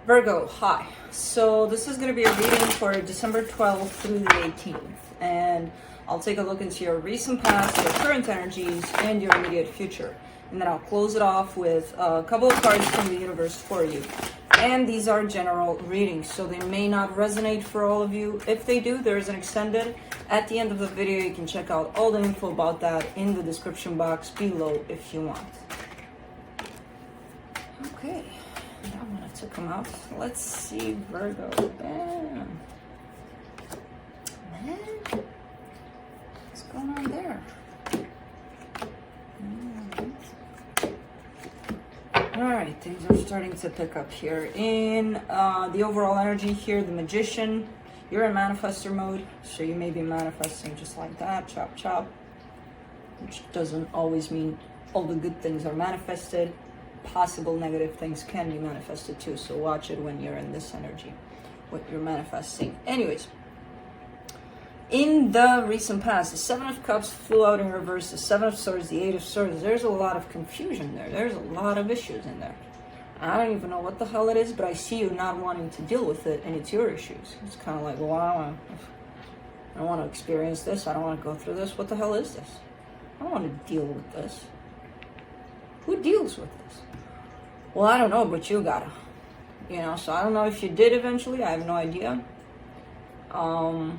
Virgo, hi. So this is going to be a reading for December 12th through the 18th. And I'll take a look into your recent past, your current energies, and your immediate future. And then I'll close it off with a couple of cards from the universe for you. And these are general readings, so they may not resonate for all of you. If they do, there's an extended. At the end of the video, you can check out all the info about that in the description box below if you want. Okay. I'm gonna check them out. Let's see, Virgo. Bam. Man, what's going on there? All right, things are starting to pick up here. In the overall energy here, the Magician, you're in manifestor mode, so you may be manifesting just like that, chop chop, which doesn't always mean all the good things are manifested. Possible negative things can be manifested too, so watch it when you're in this energy, what you're manifesting. Anyways, in the recent past, the Seven of Cups flew out in reverse, the Seven of Swords, the Eight of Swords. There's a lot of confusion there. There's a lot of issues in there. I don't even know what the hell it is, but I see you not wanting to deal with it, and it's your issues. It's kind of like, well, I don't want to experience this. I don't want to go through this. What the hell is this? I don't want to deal with this. Who deals with this? Well, I don't know, but you gotta. So I don't know if you did eventually. I have no idea. And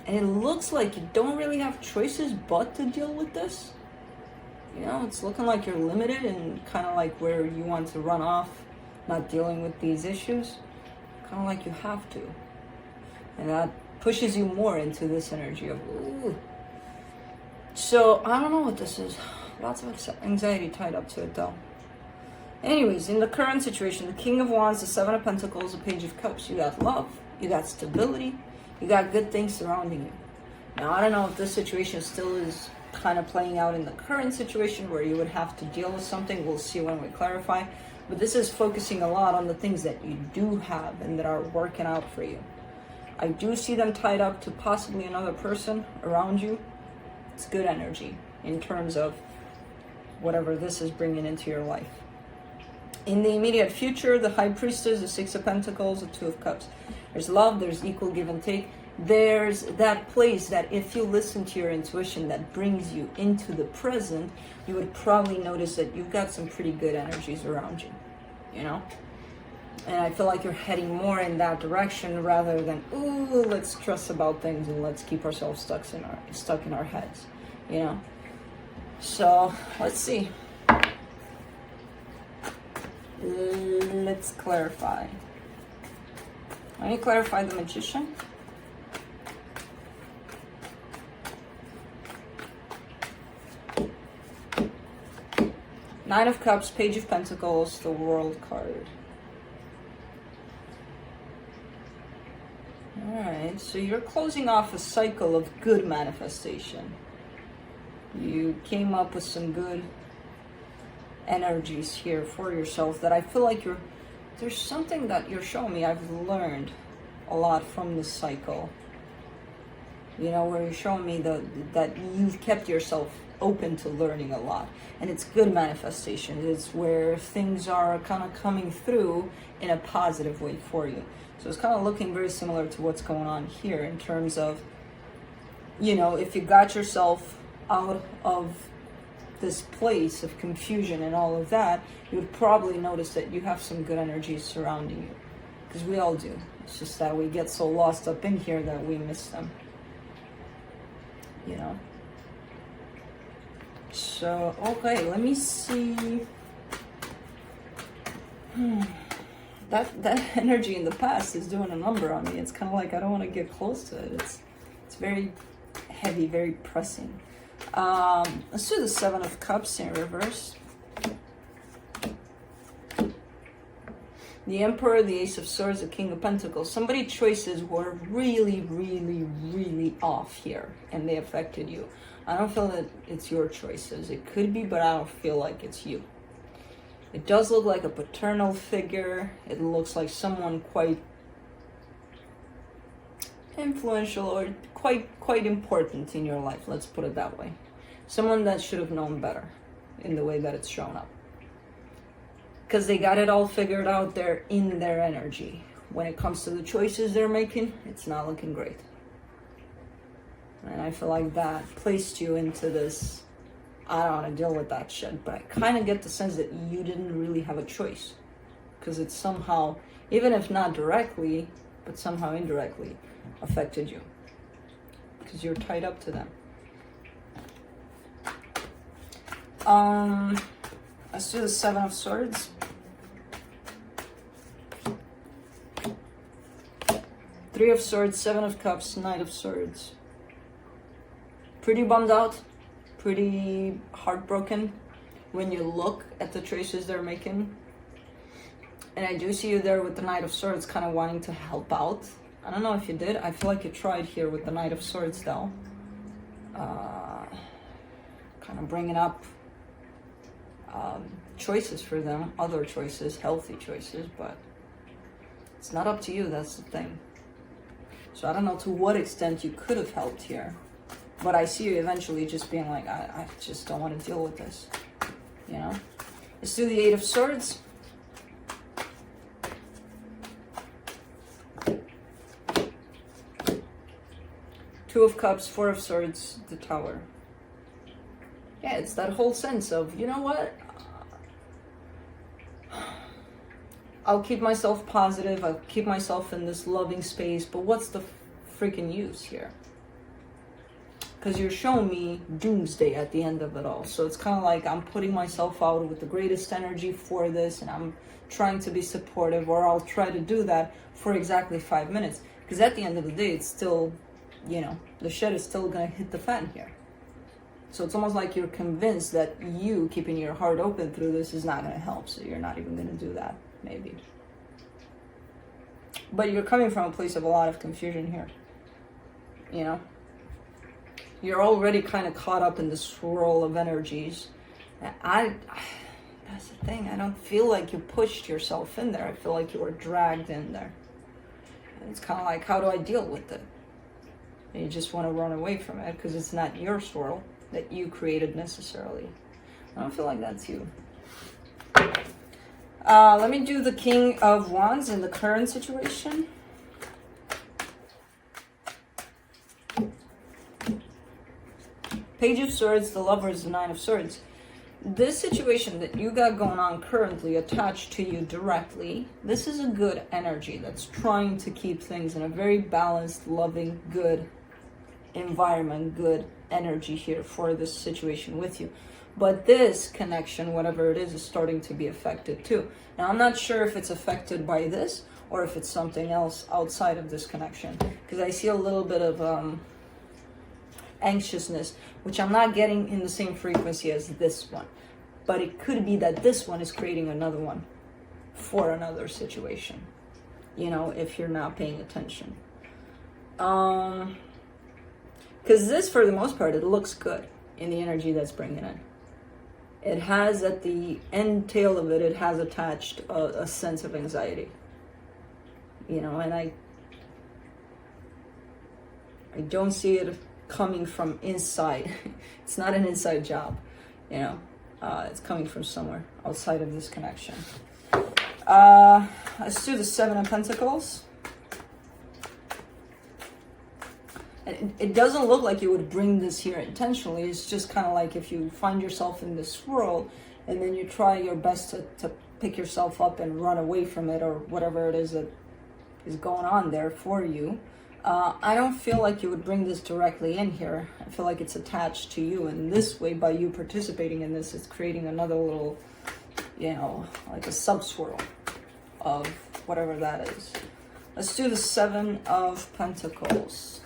it looks like you don't really have choices but to deal with this. It's looking like you're limited and kind of like where you want to run off, not dealing with these issues. Kind of like you have to. And that pushes you more into this energy of, ooh. So I don't know what this is. Lots of anxiety tied up to it though. Anyways, in the current situation, the King of Wands, the Seven of Pentacles, the Page of Cups, you got love, you got stability, you got good things surrounding you. Now, I don't know if this situation still is kind of playing out in the current situation where you would have to deal with something. We'll see when we clarify. But this is focusing a lot on the things that you do have and that are working out for you. I do see them tied up to possibly another person around you. It's good energy in terms of whatever this is bringing into your life. In the immediate future, the High Priestess, the Six of Pentacles, the Two of Cups. There's love, there's equal give and take. There's that place that if you listen to your intuition that brings you into the present, you would probably notice that you've got some pretty good energies around you, And I feel like you're heading more in that direction rather than, ooh, let's stress about things and let's keep ourselves stuck in our heads, So, let's see. Let's clarify. Let me clarify the Magician. Nine of Cups, Page of Pentacles, the World card. Alright, so you're closing off a cycle of good manifestation. You came up with some good energies here for yourself that I feel like there's something that you're showing me I've learned a lot from this cycle. Where you're showing me that you've kept yourself open to learning a lot. And it's good manifestation. It's where things are kind of coming through in a positive way for you. So it's kind of looking very similar to what's going on here in terms of, if you got yourself out of this place of confusion and all of that, you would probably notice that you have some good energies surrounding you. Because we all do. It's just that we get so lost up in here that we miss them. So, okay, let me see. That energy in the past is doing a number on me. It's kind of like I don't want to get close to it. It's very heavy, very pressing. Let's do the Seven of Cups in reverse. The Emperor, the Ace of Swords, the King of Pentacles. Somebody's choices were really, really, really off here, and they affected you. I don't feel that it's your choices. It could be, but I don't feel like it's you. It does look like a paternal figure. It looks like someone quite influential or quite important in your life. Let's put it that way. Someone that should have known better in the way that it's shown up. because they got it all figured out. They're in their energy. When it comes to the choices they're making, it's not looking great. And I feel like that placed you into this, I don't want to deal with that shit. But I kind of get the sense that you didn't really have a choice. Because it somehow, even if not directly, but somehow indirectly affected you. Because you're tied up to them. Let's do the Seven of Swords. Three of Swords, Seven of Cups, Knight of Swords. Pretty bummed out, pretty heartbroken when you look at the choices they're making. And I do see you there with the Knight of Swords kind of wanting to help out. I don't know if you did. I feel like you tried here with the Knight of Swords though. Kind of bringing up choices for them, other choices, healthy choices, but it's not up to you, that's the thing. So I don't know to what extent you could have helped here, but I see you eventually just being like, I just don't want to deal with this, you know? Let's do the Eight of Swords. Two of Cups, Four of Swords, the Tower. Yeah, it's that whole sense of, you know what? I'll keep myself positive, I'll keep myself in this loving space, but what's the freaking use here? Because you're showing me doomsday at the end of it all. So it's kind of like I'm putting myself out with the greatest energy for this, and I'm trying to be supportive, or I'll try to do that for exactly 5 minutes. Because at the end of the day, it's still, you know, the shit is still going to hit the fan here. So it's almost like you're convinced that you keeping your heart open through this is not going to help. So you're not even going to do that, maybe. But you're coming from a place of a lot of confusion here. You know? You're already kind of caught up in the swirl of energies. That's the thing. I don't feel like you pushed yourself in there. I feel like you were dragged in there. And it's kind of like, how do I deal with it? And you just want to run away from it because it's not your swirl that you created necessarily. I don't feel like that's you. Let me do the King of Wands in the current situation. Page of Swords, the Lovers, the Nine of Swords. This situation that you got going on currently attached to you directly, this is a good energy that's trying to keep things in a very balanced, loving, good environment, good energy here for this situation with you. But this connection, whatever it is starting to be affected too. Now, I'm not sure if it's affected by this or if it's something else outside of this connection, because I see a little bit of anxiousness, which I'm not getting in the same frequency as this one. But it could be that this one is creating another one for another situation, you know, if you're not paying attention. Because this, for the most part, it looks good in the energy that's bringing in. It has, at the end tail of it, it has attached a sense of anxiety. You know, and I don't see it coming from inside. It's not an inside job, you know. It's coming from somewhere outside of this connection. Let's do the Seven of Pentacles. It doesn't look like you would bring this here intentionally. It's just kind of like if you find yourself in this world and then you try your best to pick yourself up and run away from it, or whatever it is that is going on there for you. I don't feel like you would bring this directly in here. I feel like it's attached to you, and this way, by you participating in this, it's creating another little, you know, like a subswirl of whatever that is. Let's do the Seven of Pentacles.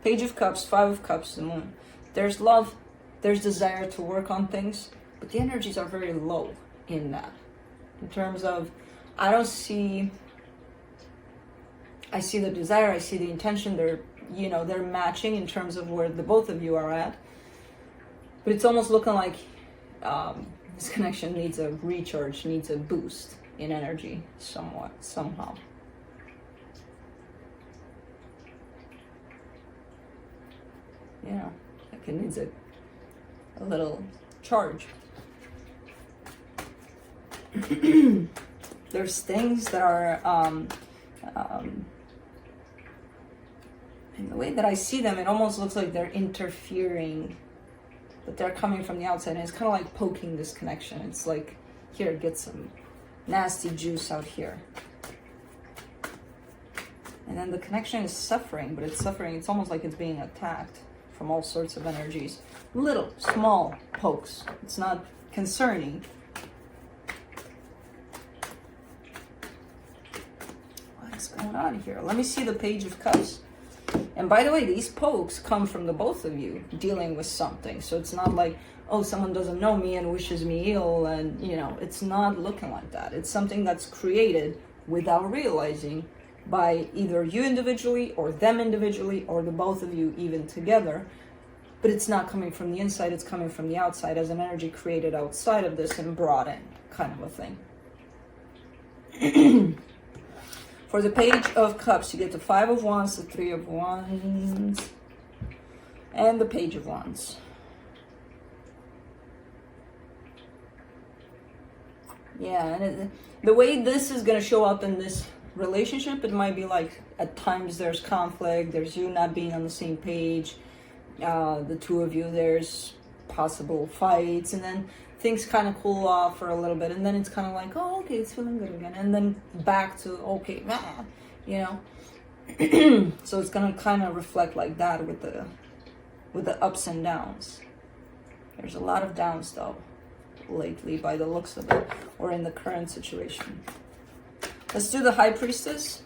Page of Cups, Five of Cups, the Moon. There's love, there's desire to work on things, but the energies are very low in that. In terms of, I see the desire, I see the intention, they're matching in terms of where the both of you are at. But it's almost looking like this connection needs a recharge, needs a boost in energy somehow. You know, like it needs a little charge. There's things that are, in the way that I see them, it almost looks like they're interfering, but they're coming from the outside, and it's kind of like poking this connection. It's like, here, get some nasty juice out here. And then the connection is suffering, but it's suffering, it's almost like it's being attacked from all sorts of energies. Little, small pokes. It's not concerning. What's going on here? Let me see the Page of Cups. And by the way, these pokes come from the both of you dealing with something. So it's not like, oh, someone doesn't know me and wishes me ill, and, you know, it's not looking like that. It's something that's created without realizing by either you individually or them individually or the both of you even together. But it's not coming from the inside, it's coming from the outside as an energy created outside of this and brought in, kind of a thing. For the Page of Cups, you get the 5 of Wands, the 3 of Wands, and the Page of Wands. Yeah, and the way this is going to show up in this relationship, it might be like at times there's conflict, there's you not being on the same page, the two of you, there's possible fights, and then things kind of cool off for a little bit, and then it's kind of like, oh, okay, it's feeling good again, and then back to, okay, you know. So it's gonna kind of reflect like that with the ups and downs. There's a lot of downs though lately by the looks of it, or in the current situation. Let's do the High Priestess.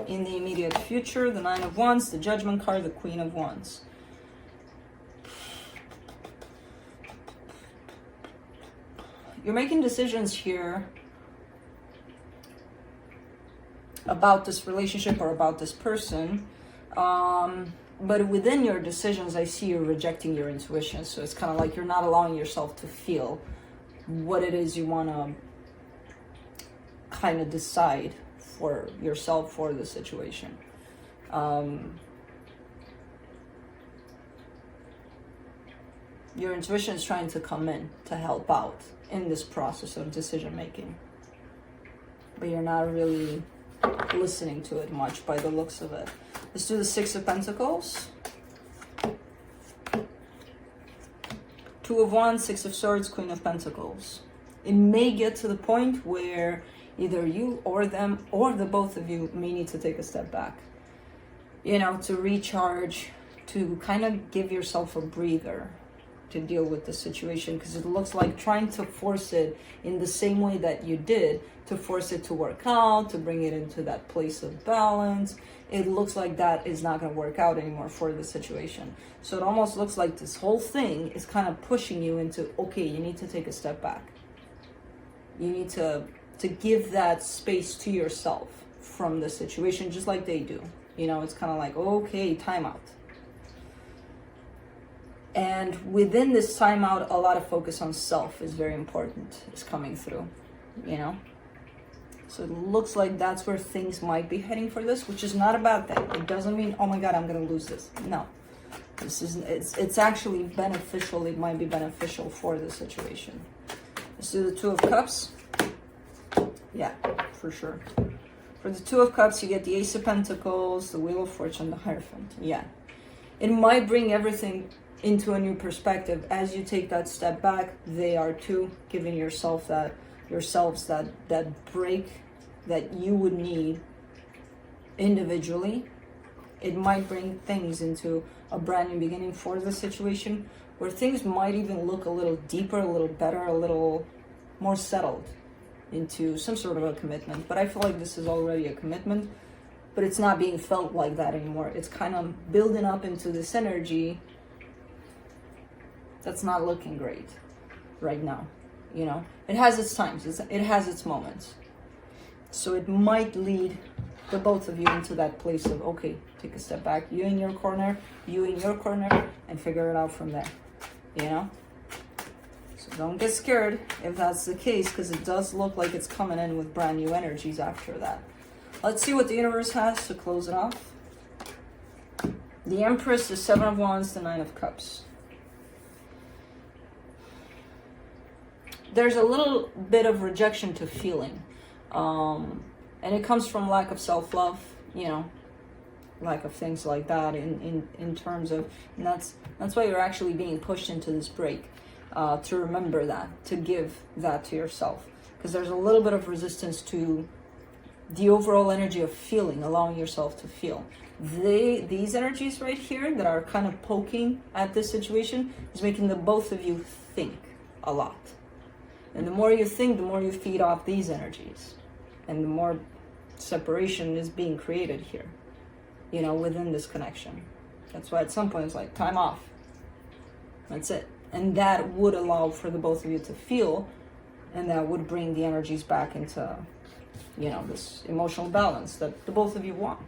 In the immediate future, the 9 of Wands, the Judgment card, the Queen of Wands. You're making decisions here about this relationship or about this person, but within your decisions, I see you rejecting your intuition. So it's kind of like you're not allowing yourself to feel what it is you want to kind of decide for yourself, for the situation. Your intuition is trying to come in to help out in this process of decision making, but you're not really listening to it much by the looks of it. Let's do the 6 of Pentacles, 2 of Wands, 6 of Swords, Queen of Pentacles. It may get to the point where either you or them or the both of you may need to take a step back, you know, to recharge, to kind of give yourself a breather to deal with the situation, because it looks like trying to force it in the same way that you did, to force it to work out, to bring it into that place of balance, it looks like that is not going to work out anymore for the situation. So it almost looks like this whole thing is kind of pushing you into, okay, you need to take a step back. You need to give that space to yourself from the situation, just like they do. You know, it's kind of like, okay, time out. And within this timeout, a lot of focus on self is very important, is coming through, you know. So it looks like that's where things might be heading for this, which is not a bad thing. It doesn't mean, oh my God, I'm going to lose this. No, this is, it's actually beneficial. It might be beneficial for the situation. Let's do the 2 of Cups. Yeah, for sure. For the 2 of Cups, you get the Ace of Pentacles, the Wheel of Fortune, the Hierophant. Yeah, it might bring everything into a new perspective as you take that step back. They are too, giving yourselves that break that you would need individually. It might bring things into a brand new beginning for the situation, where things might even look a little deeper, a little better, a little more settled into some sort of a commitment. But I feel like this is already a commitment, but it's not being felt like that anymore. It's kind of building up into this energy that's not looking great right now. You know, it has its times, it has its moments. So it might lead the both of you into that place of, okay, take a step back, you in your corner, and figure it out from there, you know? So don't get scared if that's the case, because it does look like it's coming in with brand new energies after that. Let's see what the universe has to close it off. The Empress, the 7 of Wands, the 9 of Cups. there's a little bit of rejection to feeling. And it comes from lack of self-love, you know, lack of things like that in terms of, and that's why you're actually being pushed into this break, to remember that, to give that to yourself, because there's a little bit of resistance to the overall energy of feeling, allowing yourself to feel. These energies right here that are kind of poking at this situation is making the both of you think a lot. And the more you think, the more you feed off these energies. And the more separation is being created here, you know, within this connection. That's why at some point it's like, time off. That's it. And that would allow for the both of you to feel, and that would bring the energies back into, you know, this emotional balance that the both of you want.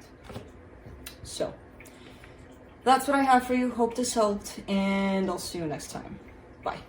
So that's what I have for you. Hope this helped, and I'll see you next time. Bye.